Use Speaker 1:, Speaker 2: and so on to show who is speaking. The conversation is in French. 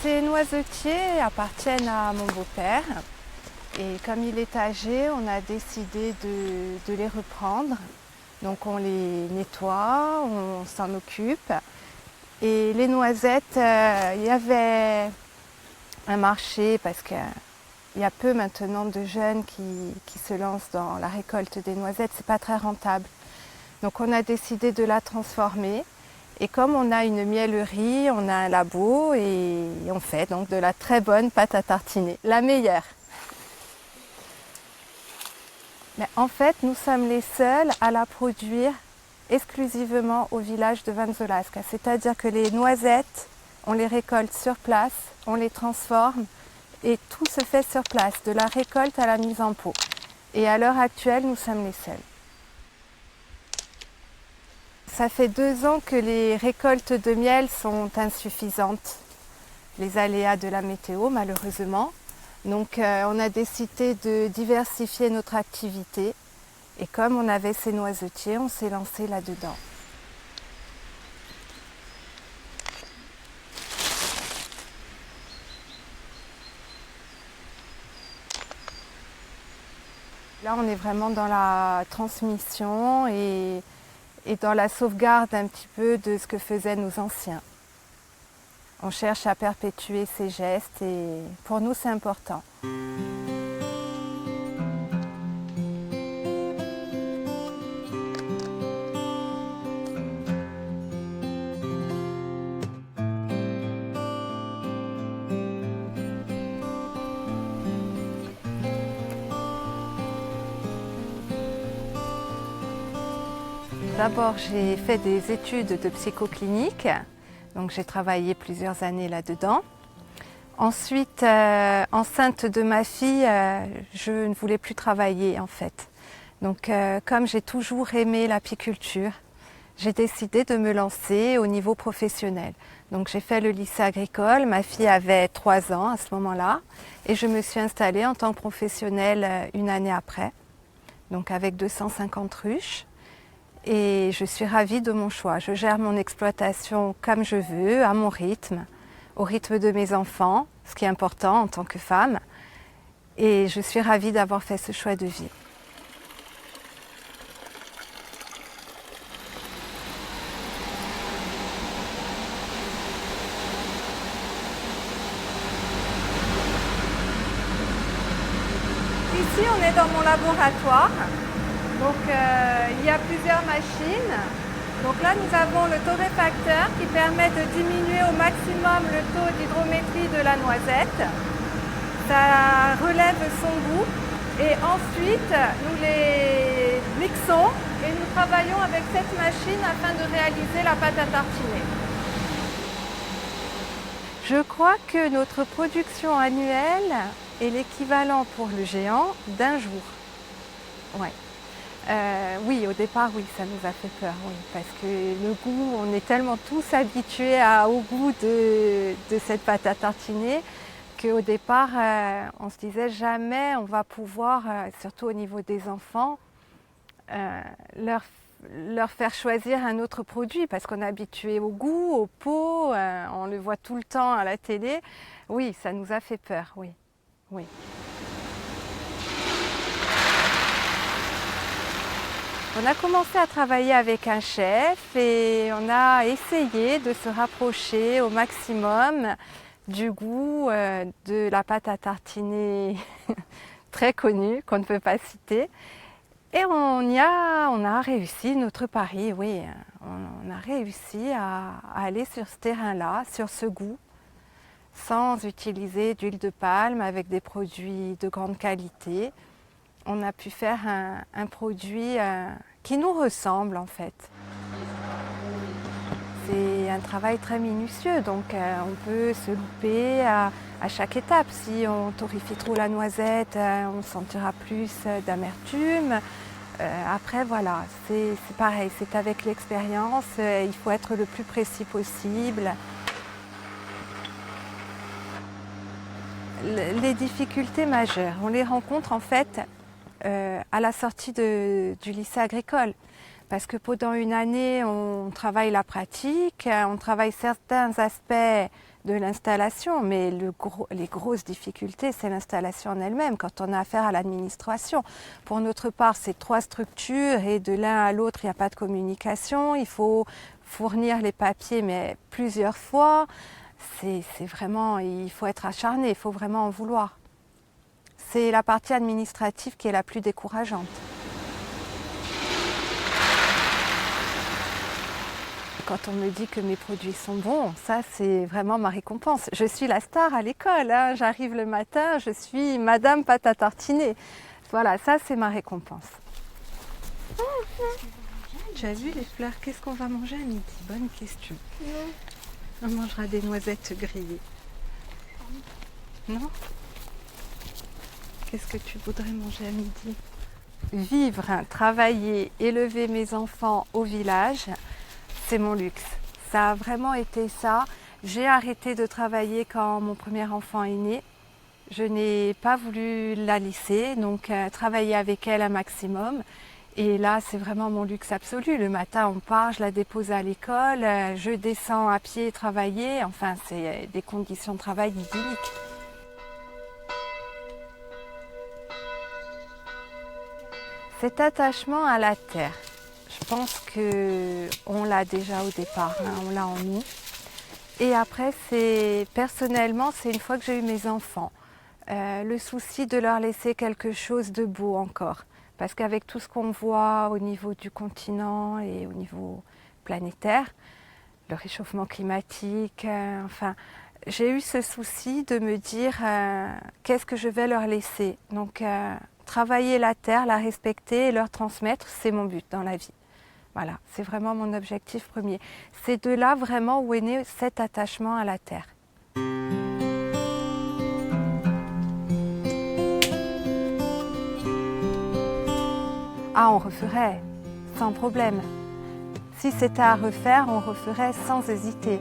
Speaker 1: Ces noisetiers appartiennent à mon beau-père et comme il est âgé, on a décidé de les reprendre. Donc on les nettoie, on s'en occupe. Et les noisettes, il y avait un marché parce qu'il y a peu maintenant de jeunes qui se lancent dans la récolte des noisettes. C'est pas très rentable. Donc on a décidé de la transformer. Et comme on a une miellerie, on a un labo et on fait donc de la très bonne pâte à tartiner, la meilleure. Mais en fait, nous sommes les seuls à la produire exclusivement au village de Vanzolasca. C'est-à-dire que les noisettes, on les récolte sur place, on les transforme et tout se fait sur place, de la récolte à la mise en pot. Et à l'heure actuelle, nous sommes les seuls. Ça fait 2 ans que les récoltes de miel sont insuffisantes. Les aléas de la météo, malheureusement. Donc on a décidé de diversifier notre activité. Et comme on avait ces noisetiers, on s'est lancé là-dedans. Là, on est vraiment dans la transmission et dans la sauvegarde un petit peu de ce que faisaient nos anciens. On cherche à perpétuer ces gestes et pour nous, c'est important. D'abord, j'ai fait des études de psychoclinique, donc j'ai travaillé plusieurs années là-dedans. Ensuite, enceinte de ma fille, je ne voulais plus travailler en fait. Donc comme j'ai toujours aimé l'apiculture, j'ai décidé de me lancer au niveau professionnel. Donc j'ai fait le lycée agricole, ma fille avait 3 ans à ce moment-là, et je me suis installée en tant que professionnelle une année après, donc avec 250 ruches. Et je suis ravie de mon choix. Je gère mon exploitation comme je veux, à mon rythme, au rythme de mes enfants, ce qui est important en tant que femme. Et je suis ravie d'avoir fait ce choix de vie. Ici, on est dans mon laboratoire. Donc il y a plusieurs machines. Donc là nous avons le torréfacteur qui permet de diminuer au maximum le taux d'hydrométrie de la noisette. Ça relève son goût et ensuite nous les mixons et nous travaillons avec cette machine afin de réaliser la pâte à tartiner. Je crois que notre production annuelle est l'équivalent pour le géant d'1 jour. Ouais. Oui, au départ, oui, ça nous a fait peur, oui, parce que le goût, on est tellement tous habitués au goût de cette pâte à tartiner qu'au départ, on se disait jamais on va pouvoir, surtout au niveau des enfants, leur faire choisir un autre produit parce qu'on est habitué au goût, au pot, on le voit tout le temps à la télé. Oui, ça nous a fait peur, oui, oui. On a commencé à travailler avec un chef et on a essayé de se rapprocher au maximum du goût de la pâte à tartiner très connue, qu'on ne peut pas citer. Et on a réussi notre pari, oui. On a réussi à aller sur ce terrain-là, sur ce goût, sans utiliser d'huile de palme, avec des produits de grande qualité. On a pu faire un produit qui nous ressemble en fait. C'est un travail très minutieux, donc on peut se louper à chaque étape. Si on torréfie trop la noisette, on sentira plus d'amertume. Après voilà, c'est pareil, c'est avec l'expérience, il faut être le plus précis possible. Les difficultés majeures, on les rencontre en fait à la sortie du lycée agricole. Parce que pendant une année, on travaille la pratique, on travaille certains aspects de l'installation, mais les grosses difficultés, c'est l'installation en elle-même, quand on a affaire à l'administration. Pour notre part, c'est 3 structures et de l'un à l'autre, il n'y a pas de communication. Il faut fournir les papiers, mais plusieurs fois. C'est vraiment, il faut être acharné, il faut vraiment en vouloir. C'est la partie administrative qui est la plus décourageante. Quand on me dit que mes produits sont bons, ça c'est vraiment ma récompense. Je suis la star à l'école, hein. J'arrive le matin, je suis Madame Pâte à tartiner. Voilà, ça c'est ma récompense. Tu as vu les fleurs? Qu'est-ce qu'on va manger à midi? Bonne question. On mangera des noisettes grillées. Non? Qu'est-ce que tu voudrais manger à midi? Vivre, travailler, élever mes enfants au village, c'est mon luxe. Ça a vraiment été ça. J'ai arrêté de travailler quand mon premier enfant est né. Je n'ai pas voulu la laisser, donc travailler avec elle un maximum. Et là, c'est vraiment mon luxe absolu. Le matin, on part, je la dépose à l'école, je descends à pied travailler. Enfin, c'est des conditions de travail idylliques. Cet attachement à la terre, je pense qu'on l'a déjà au départ, hein, on l'a en nous. Et après, personnellement, c'est une fois que j'ai eu mes enfants. Le souci de leur laisser quelque chose de beau encore. Parce qu'avec tout ce qu'on voit au niveau du continent et au niveau planétaire, le réchauffement climatique, enfin, j'ai eu ce souci de me dire qu'est-ce que je vais leur laisser. Donc, travailler la terre, la respecter et leur transmettre, c'est mon but dans la vie. Voilà, c'est vraiment mon objectif premier. C'est de là vraiment où est né cet attachement à la terre. Ah, on referait, sans problème. Si c'était à refaire, on referait sans hésiter.